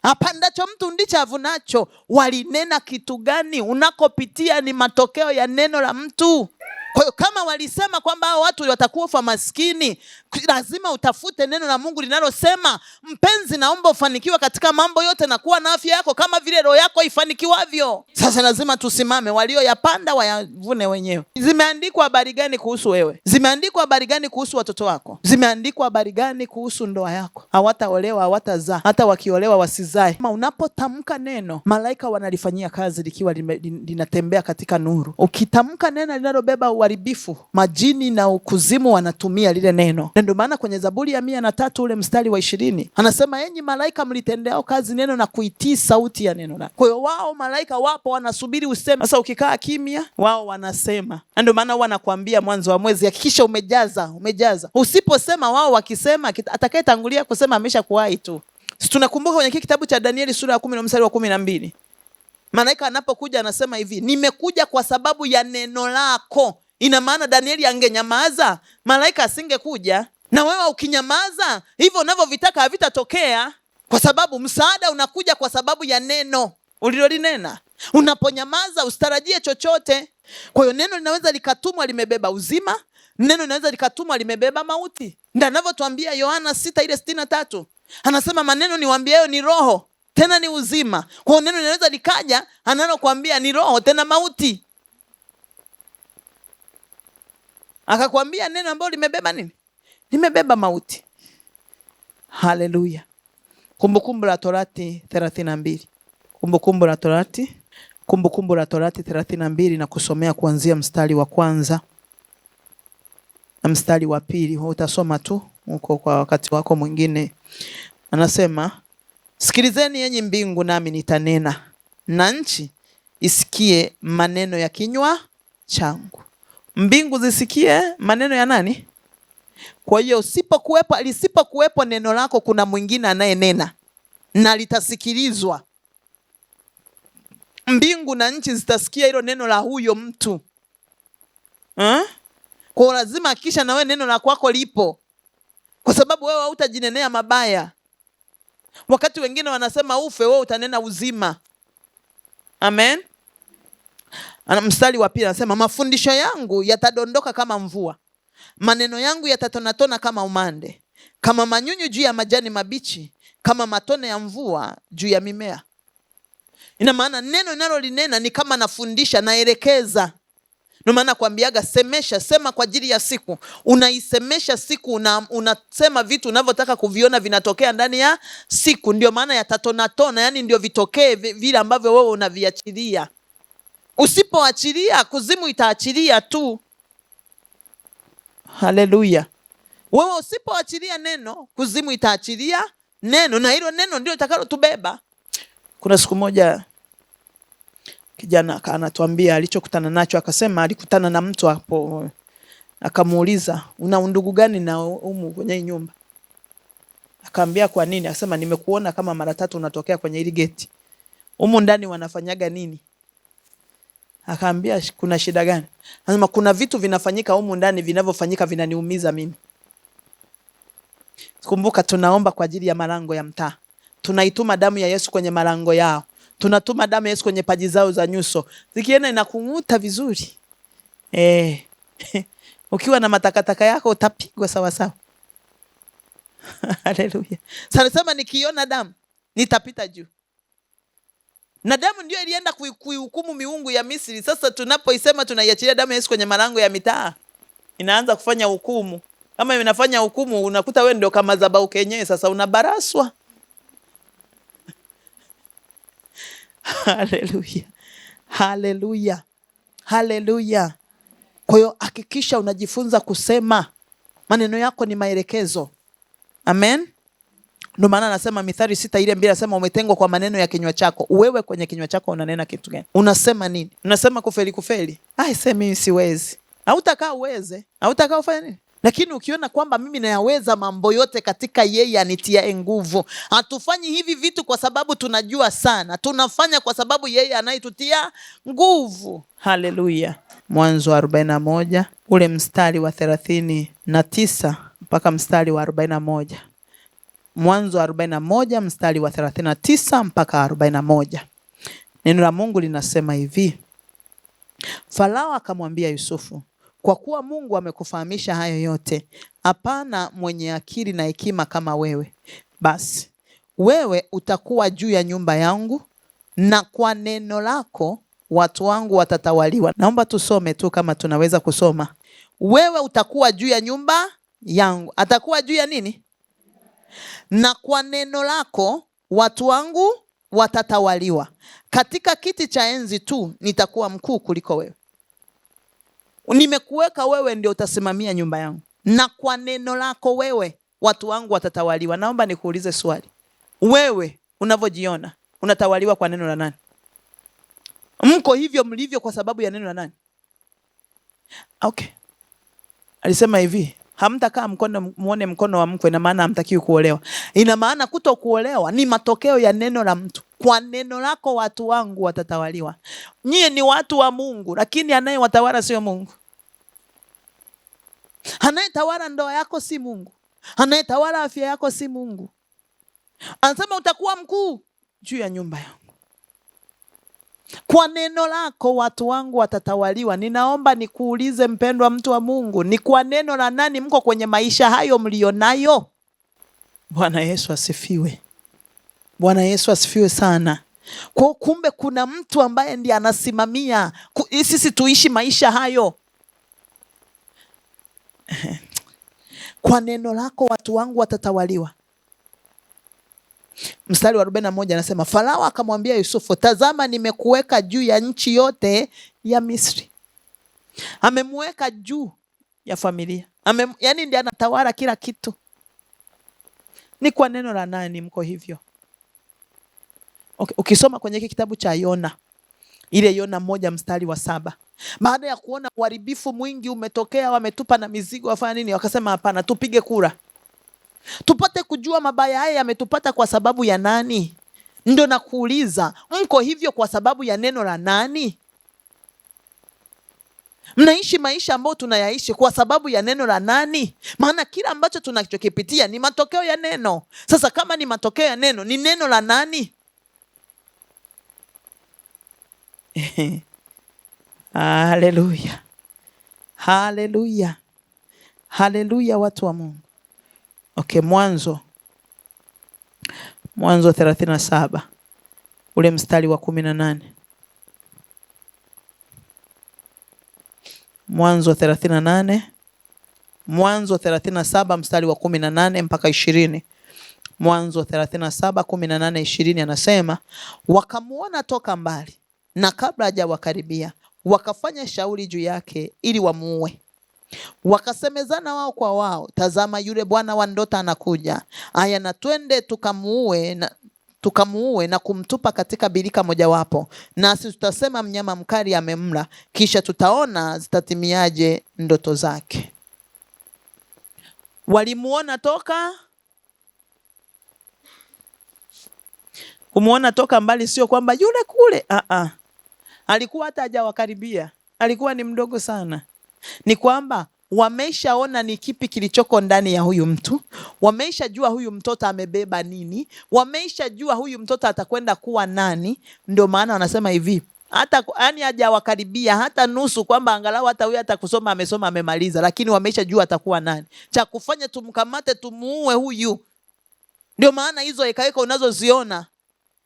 Apandacho mtu ndicho avunacho. Walinena kitu gani? Unakopitia ni matokeo ya neno la mtu. Kwa hiyo kama walisema kwamba hao watu watakufa maskini, lazima utafute neno la Mungu linalosema, mpenzi, naomba ufanikiwe katika mambo yote na kuwa na afya yako kama vile roho yako ifanikiwavyo. Sasa lazima tusimame, walioyapanda wayavune wenyewe. Zimeandikwa habari gani kuhusu wewe? Zimeandikwa habari gani kuhusu watoto wako? Zimeandikwa habari gani kuhusu ndoa yako? Hawataolewa, hawatazaa, hata wakiolewa wasizae. Kama unapotamka neno, malaika wanalifanyia kazi likiwa linatembea katika nuru. Ukitamka neno linalobeba uharibifu, majini na ukuzimu wanatumia lile neno. Na ndio maana kwenye Zaburi ya 103 ule mstari wa 20 anasema, enyi malaika mlitendeao kazi neno na kuitii sauti ya neno lako. Kwa hiyo wao malaika wapo wanasubiri useme. Sasa ukikaa kimya, wao wanasema. Na ndio maana wanakuambia mwanzo wa mwezi, hakikisha umejaza. Usiposema, wao wakisema, atakayetangulia kusema ameshakuwahi tu. Tunakumbuka kwenye kitabu cha Danieli sura ya 10 na mstari wa 12. Malaika anapokuja anasema hivi, nimekuja kwa sababu ya neno lako. Ina maana Danieli angenyamaza, malaika asingekuja. Na wewe ukinyamaza, hivyo unavyovitaka havitatokea, kwa sababu msaada unakuja kwa sababu ya neno ulilolinena. Unaponyamaza usitarajie chochote. Kwa hiyo neno linaweza likatumwa limebeba uzima, neno linaweza likatumwa limebeba mauti. Ndio anavyotuambia Yohana 6:63. Anasema, maneno niwaambiayo ni roho tena ni uzima. Kwa neno linaweza likaja analokuambia ni roho tena mauti. Akakwambia neno ambalo limebeba nini? Limebeba mauti. Haleluya. Kumbukumbu la Torati 32. Kumbukumbu la Torati 32 na kusomea kuanzia mstari wa kwanza na mstari wa pili. Utasoma tu huko kwa wakati wako mwingine. Anasema, sikilizeni enyi mbingu nami nitanena, na nchi isikie maneno ya kinywa changu. Mbingu zisikie maneno ya nani? Kwa hiyo lisipokuwepo neno lako, kuna mwingine anayenena na litasikilizwa. Mbingu na nchi zitasikia hilo neno la huyo mtu. Kwa lazima hakikisha na wewe neno la kwako lipo, kwa sababu wewe hautajinenea mabaya. Wakati wengine wanasema ufe, wewe utanena uzima. Amen. Mstari wa pili anasema, mafundisho yangu yatadondoka kama mvua, maneno yangu yatatonatona kama umande, kama manyunyu juu ya majani mabichi, kama matone ya mvua juu ya mimea. Ina maana neno ninalolinena ni kama nafundisha, naelekeza. Ndio maana kuambiaga sema kwa ajili ya siku. Unaisemesha siku, unasema vitu unavyotaka kuviona vinatokea ndani ya siku. Ndio maana yatatonatona, yani ndio vitokee vile ambavyo wewe unaviachilia. Usipoachilia, kuzimu itaachilia tu. Haleluya. Wewe usipoachilia neno, kuzimu itaachilia neno, na hilo neno ndio litakalotubeba. Kuna siku moja kijana anatuambia alichokutana nacho. Akasema alikutana na mtu hapo, akamuuliza, una undugu gani na humu kwenye nyumba? Akaambia, kwa nini? Akasema, nimekuona kama mara 3 unatokea kwenye ile geti. Humu ndani wanafanyaga nini? Akaambia, kuna shida gani? Anasema, kuna vitu vinafanyika humu ndani, vinavyofanyika vinaniumiza mimi. Kumbuka tunaomba kwa ajili ya malango ya mtaa. Tunaituma damu ya Yesu kwenye malango yao. Tunatuma damu ya Yesu kwenye paji zao za nyuso. Zikienda inakung'uta vizuri. Ukiwa na matakataka yako utapigwa sawa sawa. Haleluya. Sasa nikiona damu nitapita juu. Na damu ndio ilienda kuihukumu miungu ya Misri. Sasa tunapoisema tunaiachilia damu ya Yesu kwenye malango ya mitaa, inaanza kufanya hukumu. Kama inafanya hukumu, unakuta wewe ndio kama madhabahu kenyewe, sasa unabaraswa. Haleluya. Haleluya. Haleluya. Kwa hiyo hakikisha unajifunza kusema. Maneno yako ni maelekezo. Amen. Ndio maana anasema Mithali 6:2 anasema, umetengwa kwa maneno ya kinywa chako. Wewe kwenye kinywa chako unanena kitu gani? Unasema nini? Unasema kufeli? Sema mimi siwezi. Hautakaa uweze. Hautakaa ufanye nini? Lakini ukiona kwamba mimi nayaweza mambo yote katika yeye anitiaye nguvu. Hatufanyi hivi vitu kwa sababu tunajua sana. Tunafanya kwa sababu yeye anayetutia nguvu. Haleluya. Mwanzo 41 ule mstari wa 39 mpaka mstari wa 41. Mwanzo 41 mstari wa 39 mpaka 41. Neno la Mungu linasema hivi: Farao akamwambia Yusufu, kwa kuwa Mungu amekufahamisha hayo yote, hapana mwenye akili na hekima kama wewe. Basi wewe utakuwa juu ya nyumba yangu, na kwa neno lako watu wangu watatawaliwa. Naomba tusome tu kama tunaweza kusoma. Wewe utakuwa juu ya nyumba yangu. Atakuwa juu ya nini? Na kwa neno lako watu wangu watatawaliwa. Katika kiti cha enzi tu nitakuwa mkuu kuliko wewe. Nimekuweka wewe ndio utasimamia nyumba yangu. Na kwa neno lako wewe watu wangu watatawaliwa. Naomba nikuulize swali. Wewe unavyojiona unatawaliwa kwa neno la nani? Mko hivyo mlivyo kwa sababu ya neno la nani? Okay. Alisema hivi, hamtakaa muone mkono wa mkwe, na maana hamtakiwi kuolewa. Ina maana kutokuolewa ni matokeo ya neno la mtu. Kwa neno lako watu wangu watatawaliwa. Nyie ni watu wa Mungu, lakini anayewatawala sio Mungu. Anayetawala ndoa yako si Mungu. Anayetawala afya yako si Mungu. Anasema utakuwa mkuu juu ya nyumba yangu. Kwa neno lako watu wangu watatawaliwa. Ninaomba nikuulize mpendwa mtu wa Mungu, ni kwa neno la nani mko kwenye maisha hayo mlionayo? Bwana Yesu asifiwe. Bwana Yesu asifiwe sana. Kwa kumbe kuna mtu ambaye ndiye anasimamia sisi tuishi maisha hayo. Kwa neno lako watu wangu watatawaliwa. Mstari wa 41 anasema, Farao akamwambia Yusufu, tazama nimekuweka juu ya nchi yote ya Misri. Amemweka juu ya familia. Yaani ndiye anatawala kila kitu. Ni kwa neno la nani mko hivyo? Okay, ukisoma kwenye kitabu cha Yona, ile Yona 1 mstari wa 7. Baada ya kuona uharibifu mwingi umetokea, wametupa na mizigo, wafanya nini? Wakasema hapana, tupige kura. Tupate kujua mabaya haya yametupata kwa sababu ya nani? Ndio nakuuliza, mko hivyo kwa sababu ya neno la nani? Mnaishi maisha ambayo tunayaishi kwa sababu ya neno la nani? Maana kila ambacho tunachokipitia ni matokeo ya neno. Sasa kama ni matokeo ya neno, ni neno la nani? Haleluya. Haleluya. Haleluya watu wa Mungu. Okay, Mwanzo 37 ule mstari wa 18. Mwanzo 37 mstari wa 18 mpaka 20. Mwanzo 37:18-20 anasema, wakamuona toka mbali, na kabla hajawakaribia wakafanya shauri juu yake ili wamuue. Wakasemezana wao kwa wao, tazama yule bwana wa ndoto anakuja. Aya, na twende tukamuue na kumtupa katika birika mojawapo, nasi tutasema mnyama mkali amemla, kisha tutaona zitatimiaje ndoto zake. Walimuona toka kumuona toka mbali, sio kwamba yule kule. Alikuwa hata hajawakaribia, alikuwa ni mdogo sana. Ni kwamba wameshaona ni kipi kilichoko ndani ya huyu mtu. Wameshajua huyu mtoto amebeba nini. Wameshajua huyu mtoto atakwenda kuwa nani. Ndio maana wanasema hivi, hata yani hajawakaribia hata nusu, kwamba angalau hata huyu hata kusoma amesoma amemaliza, lakini wameshajua atakuwa nani. Cha kufanya tumkamate, tumuue huyu. Ndio maana hizo hekaheka unazoziona,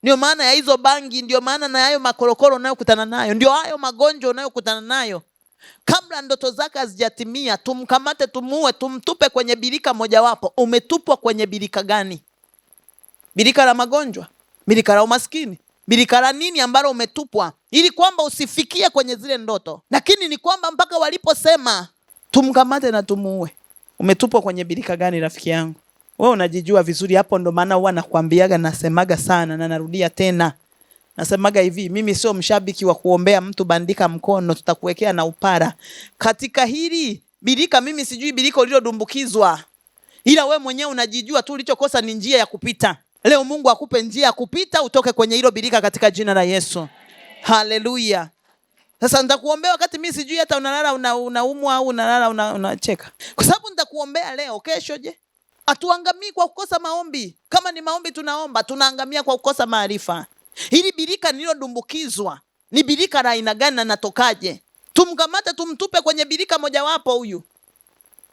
ndio maana ya hizo bangi, ndio maana na hayo makorokoro unayokutana nayo, ndio hayo magonjwa unayokutana nayo. Kabla ndoto zake hazijatimia, tumkamate, tumuue, tumtupe kwenye birika mojawapo. Umetupwa kwenye birika gani? Birika la magonjwa? Birika la umaskini? Birika la nini ambalo umetupwa ili kwamba usifikie kwenye zile ndoto? Lakini ni kwamba mpaka waliposema tumkamate na tumuue, umetupwa kwenye birika gani rafiki yangu? Wewe unajijua vizuri hapo. Ndo maana huwa nakwambiaga, nasemaga sana na narudia tena. Nasemaga hivi, mimi sio mshabiki wa kuombea mtu bandika mkono tutakuwekea na upara. Katika hili birika mimi sijui birika ulilodumbukizwa, ila we mwenyewe unajijua tu, ulichokosa ni njia ya kupita. Leo Mungu akupe njia ya kupita, utoke kwenye hilo birika katika jina la Yesu. Haleluya. Sasa nitakuombea wakati mimi sijui hata unalala unaumwa au unalala unacheka. Kwa sababu nitakuombea leo, kesho je? Hatuangamii kwa kukosa maombi. Kama ni maombi tunaomba, tunaangamia kwa kukosa maarifa. Hili birika nililodumbukizwa ni birika la aina gani na natokaje? Tumkamate tumtupe kwenye birika mojawapo huyu.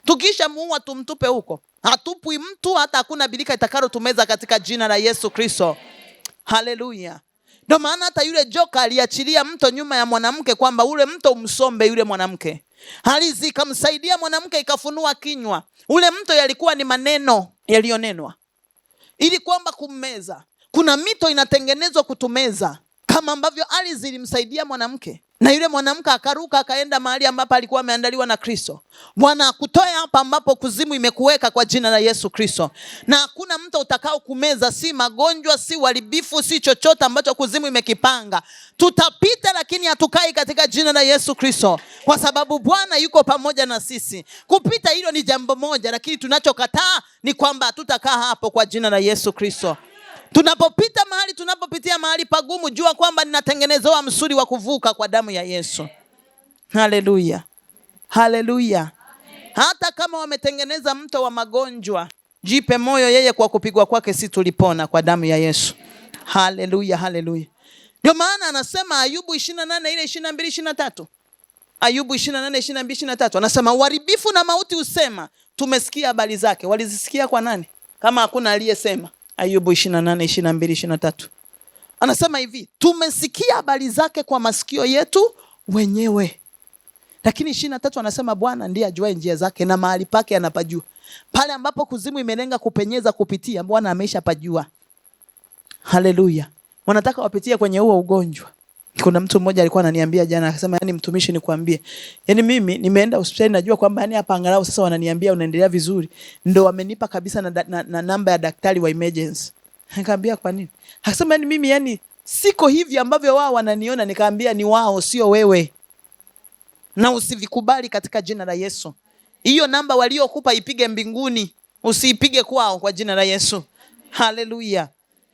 Tukisha muua tumtupe huko. Hatupwi mtu, hata hakuna birika itakalo tumeza katika jina la Yesu Kristo. Haleluya. Ndio maana hata yule joka aliachilia mto nyuma ya mwanamke kwamba ule mto umsombe yule mwanamke. Halizi ikamsaidia mwanamke, ikafunua kinywa. Ule mto yalikuwa ni maneno yaliyonenwa ili kwamba kummeza. Kuna mito inatengenezwa kutumeza, kama ambavyo ardhi ilimsaidia mwanamke, na yule mwanamke akaruka akaenda mahali ambapo alikuwa ameandaliwa na Kristo. Bwana akutoe hapa ambapo kuzimu imekuweka kwa jina la Yesu Kristo. Na hakuna mto utakao kumeza, si magonjwa, si uharibifu, si chochote ambacho kuzimu imekipanga. Tutapita lakini hatukai katika jina la Yesu Kristo, kwa sababu Bwana yuko pamoja na sisi. Kupita hilo ni jambo moja, lakini tunachokataa ni kwamba hatutakaa hapo kwa jina la Yesu Kristo. Tunapopita mahali, tunapopitia mahali pagumu, jua kwamba ninatengenezewa msuri wa kuvuka kwa damu ya Yesu. Haleluya. Haleluya. Hata kama wametengeneza mto wa magonjwa, jipe moyo, yeye kwa kupigwa kwake si tulipona kwa damu ya Yesu. Haleluya, haleluya. Ndio maana anasema Ayubu 28 ile 22 23. Ayubu 28 22 23 anasema uharibifu na mauti usema, tumesikia habari zake. Walizisikia kwa nani kama hakuna aliyesema? Ayubu 28 22 23 anasema hivi, tumesikia habari zake kwa masikio yetu wenyewe. Lakini 23 anasema Bwana ndiye ajuaye njia zake na mahali pake anapajua. Pale ambapo kuzimu imelenga kupenyeza kupitia, Bwana ameshapajua. Haleluya. Wanataka wapitie kwenye huo ugonjwa. Kuna mtu mmoja alikuwa ananiambia jana, akasema yani mtumishi nikwambie, yani mimi nimeenda hospitali najua kwamba yani hapa angalau sasa wananiambia unaendelea vizuri, ndio wamenipa kabisa na namba ya daktari wa emergency. Nikamwambia kwa nini? Akasema yani mimi yani siko hivi ambavyo wao wananiona. Nikamwambia ni wao sio wewe, na usivikubali katika jina la Yesu. Hiyo namba waliokupa ipige mbinguni, usiipige kwao kwa jina la Yesu. Haleluya.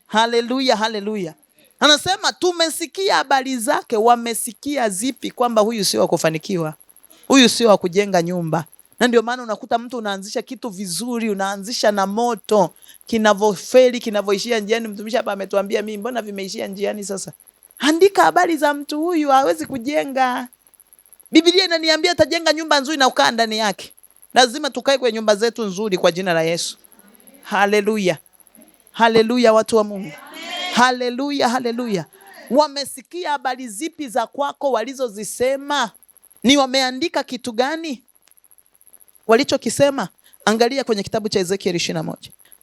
Haleluya, haleluya. Anasema tumesikia habari zake. Wamesikia zipi? Kwamba huyu sio wa kufanikiwa, huyu sio wa kujenga nyumba. Na ndio maana unakuta mtu unaanzisha kitu vizuri, unaanzisha na moto, kinavofeli, kinavoishia njiani. Mtumishi hapa ametuambia mimi mbona vimeishia njiani sasa. Andika habari za mtu huyu, hawezi kujenga. Biblia inaniambia atajenga nyumba nzuri na ukaa ndani yake. Lazima tukae kwenye nyumba zetu nzuri kwa jina la Yesu. Haleluya. Haleluya, watu wa Mungu. Haleluya, haleluya. Wamesikia habari zipi za kwako walizozisema? Ni wameandika kitu gani walichokisema? Angalia kwenye kitabu cha Ezekiel 21.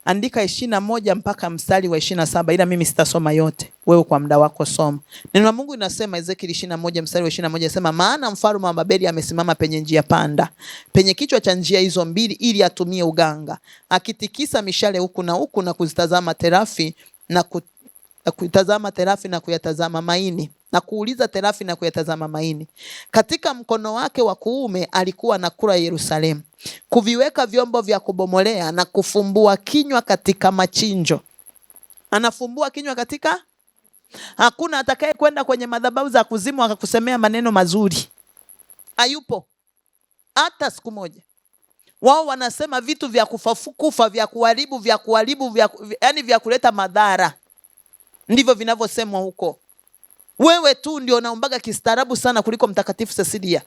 Andika 21 mpaka mstari wa 27, ila mimi sitasoma yote. Wewe kwa muda wako soma. Neno la Mungu linasema Ezekiel 21 mstari wa 21 inasema, maana mfalme wa Babeli amesimama penye njia panda, penye kichwa cha njia hizo mbili, ili atumie uganga, akitikisa mishale huku na huku na kuzitazama terafi na kuitazama terafi na kuyatazama maini, na kuuliza terafi na kuyatazama maini. Katika mkono wake wa kuume alikuwa na kura Yerusalemu, kuviweka vyombo vya kubomolea na kufumbua kinywa katika machinjo. Anafumbua kinywa katika, hakuna atakaye kwenda kwenye madhabahu za kuzimu akakusemea maneno mazuri. Hayupo hata siku moja. Wao wanasema vitu vya kufa, vya kuharibu, yani vya kuleta madhara. Ndivyo vinavyosemwa huko. Wewe tu ndio unaombaga kistaarabu sana kuliko Mtakatifu Cecilia.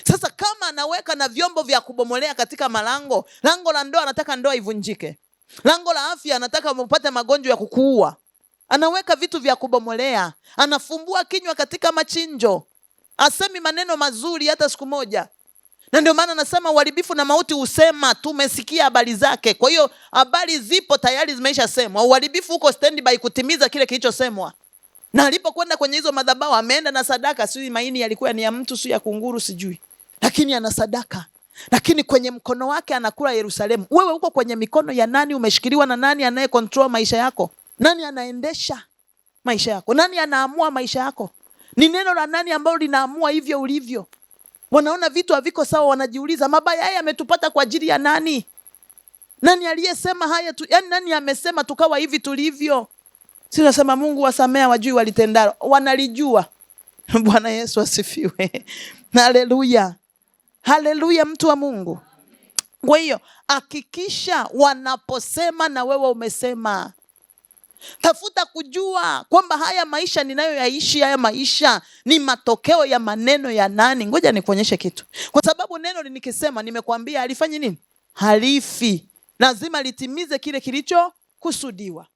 Sasa kama anaweka na vyombo vya kubomolea katika malango, lango la ndoa anataka ndoa ivunjike, lango la afya anataka upate magonjwa ya kukuua, anaweka vitu vya kubomolea, anafumbua kinywa katika machinjo, asemi maneno mazuri hata siku moja. Na ndio maana anasema uharibifu na mauti usema, tumesikia habari zake. Kwa hiyo habari zipo tayari, zimeisha semwa. Uharibifu uko standby kutimiza kile kilichosemwa. Na alipokwenda kwenye hizo madhabahu ameenda na sadaka, sio maini yalikuwa ni ya mtu, sio ya kunguru sijui, lakini ana sadaka. Lakini kwenye mkono wake anakula Yerusalemu. Wewe uko kwenye mikono ya nani? Umeshikiliwa na nani? Anaye control maisha yako? Nani anaendesha maisha yako? Nani anaamua maisha yako? Ni neno la nani ambalo linaamua hivyo ulivyo? Wanaona vitu haviko sawa, wanajiuliza mabaya haya yametupata kwa ajili ya nani? Nani aliyesema haya tu? Yani nani amesema tukawa hivi tulivyo? Sisi tunasema Mungu wasamea, wajui walitendalo. Wanalijua. Bwana Yesu asifiwe. Haleluya. Haleluya, mtu wa Mungu. Kwa hiyo hakikisha wanaposema na wewe umesema. Tafuta kujua kwamba haya maisha ninayoyaishi, haya maisha ni matokeo ya maneno ya nani. Ngoja nikuonyeshe kitu. Kwa sababu neno nikisema, nimekuambia halifanyi nini? Halifi. Lazima litimize kile kilichokusudiwa.